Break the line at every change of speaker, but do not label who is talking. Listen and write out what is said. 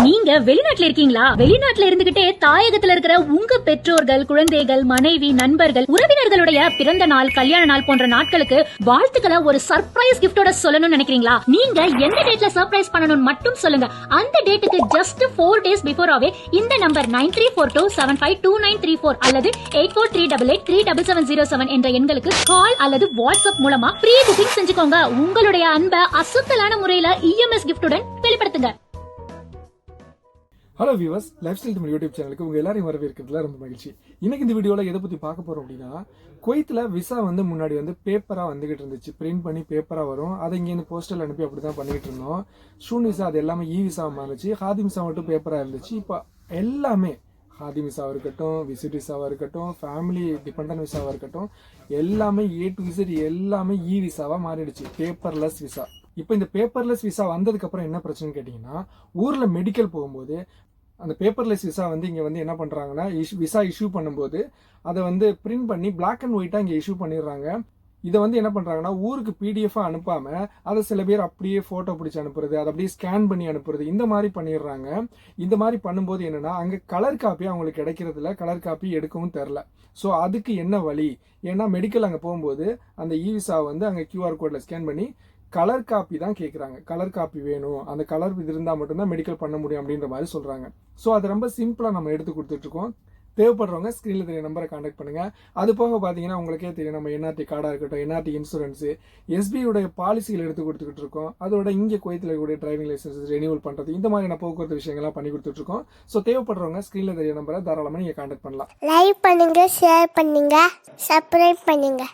நீங்க வெளிநாட்டுல இருக்கீங்களா? வெளிநாட்டுல இருந்துகிட்டே தாயகத்துல இருக்கிற உங்க பெற்றோர்கள், குழந்தைகள், மனைவி, நண்பர்கள், உறவினர்களுடைய பிறந்த நாள், கல்யாண நாள் போன்ற நாட்களுக்கு வாழ்த்துக்களை ஒரு சர்ப்ரைஸ் கிஃப்டோட சொல்லணும்னு நினைக்கிறீங்களா? நீங்க எந்த டேட்ல சர்ப்ரைஸ் பண்ணணும்னு மட்டும் சொல்லுங்க. அந்த டேட்டுக்கு ஜஸ்ட் 4 days பிஃபோராவே இந்த நம்பர் 9342752934 அல்லது 8438837707 என்ற எண்களுக்கு கால் அல்லது வாட்ஸ்அப் மூலமா ப்ரீ புக்கிங் செஞ்சுக்கோங்க. உங்களுடைய அன்பை அசத்தலான முறையில இஎம்எஸ் கிஃப்டுடன் வெளிப்படுத்துங்க.
Hello viewers, life style Tamil YouTube சேனலுக்கு உங்க எல்லாரையும் வரவேற்கிறதுல ரொம்ப மகிழ்ச்சி. இன்னைக்கு இந்த வீடியோல எதை பத்தி பார்க்க போறோம் அப்படின்னா, குவைத்துல விசா முன்னாடி பேப்பரா வந்துகிட்டு இருந்துச்சு. பிரிண்ட் பண்ணி பேப்பரா வரும். அதை இங்கேருந்து போஸ்டல் அனுப்பி அப்படிதான் பண்ணிட்டு இருந்தோம். ஸ்டூடெண்ட் விசா அது எல்லாமே இ விசா மாறிச்சு. ஹாதி விசா மட்டும் பேப்பரா இருந்துச்சு. இப்போ எல்லாமே ஹாதி விசாவா இருக்கட்டும், விசிட் விசாவா இருக்கட்டும், ஃபேமிலி டிபெண்டன்ட் விசாவா இருக்கட்டும், எல்லாமே A to Z எல்லாமே இ விசாவா மாறிடுச்சு. Paperless visa. இப்போ இந்த பேப்பர்லெஸ் விசா வந்ததுக்கு அப்புறம் என்ன பிரச்சனைன்னு கேட்டீங்கன்னா, ஊர்ல மெடிக்கல் போகும்போது அந்த பேப்பர்லெஸ் விசா இங்க என்ன பண்றாங்கன்னா, விசா இஷ்யூ பண்ணும்போது அதை பிரிண்ட் பண்ணி பிளாக் அண்ட் ஒயிட்டா இங்க இஷ்யூ பண்ணிடுறாங்க. இதை என்ன பண்றாங்கன்னா, ஊருக்கு PDF அனுப்பாம அதை சில பேர் அப்படியே போட்டோ பிடிச்சி அனுப்புறது, அதை அப்படியே ஸ்கேன் பண்ணி அனுப்புறது, இந்த மாதிரி பண்ணிடுறாங்க. இந்த மாதிரி பண்ணும்போது என்னன்னா, அங்க கலர் காப்பி அவங்களுக்கு கிடைக்கிறதுல, கலர் காப்பி எடுக்கவும் தெரில. ஸோ அதுக்கு என்ன வழி? ஏன்னா மெடிக்கல் அங்கே போகும்போது அந்த இ விசா அங்கே QR கோட்ல ஸ்கேன் பண்ணி கலர் காப்பி தான் கேட்குறாங்க. கலர் காப்பி வேணும், அந்த கலர் இது இருந்தால் மட்டும்தான் மெடிக்கல் பண்ண முடியும் அப்படின்ற மாதிரி சொல்றாங்க. ஸோ அது ரொம்ப சிம்பிளாக நம்ம எடுத்து கொடுத்துட்டு இருக்கோம். தேவைப்படுறவங்க ஸ்க்ரீனில் தெரிய நம்பரை கான்டாக்ட் பண்ணுங்க. அது போக பார்த்தீங்கன்னா உங்களுக்கே தெரியும், நம்ம NRT கார்டாக இருக்கட்டும், NRT இன்சூரன்ஸு, SBIயோட பாலிசிகள் எடுத்து கொடுத்துக்கிட்டு இருக்கோம். அதோட இங்கே குவைத்தில் இருக்கக்கூடிய டிரைவிங் லைசன்ஸ் ரெனியூவல் பண்ணுறது, இந்த மாதிரியான போக்குவரத்து விஷயங்கள்லாம் பண்ணி கொடுத்துட்டு இருக்கோம். ஸோ தேவைப்படுறவங்க ஸ்க்ரீனில் தெரிய நம்பரை தாராளமாக நீங்கள் கான்டாக்ட் பண்ணலாம்.
லைக் பண்ணுங்க, ஷேர் பண்ணுங்க, சப்ஸ்கிரைப் பண்ணுங்க.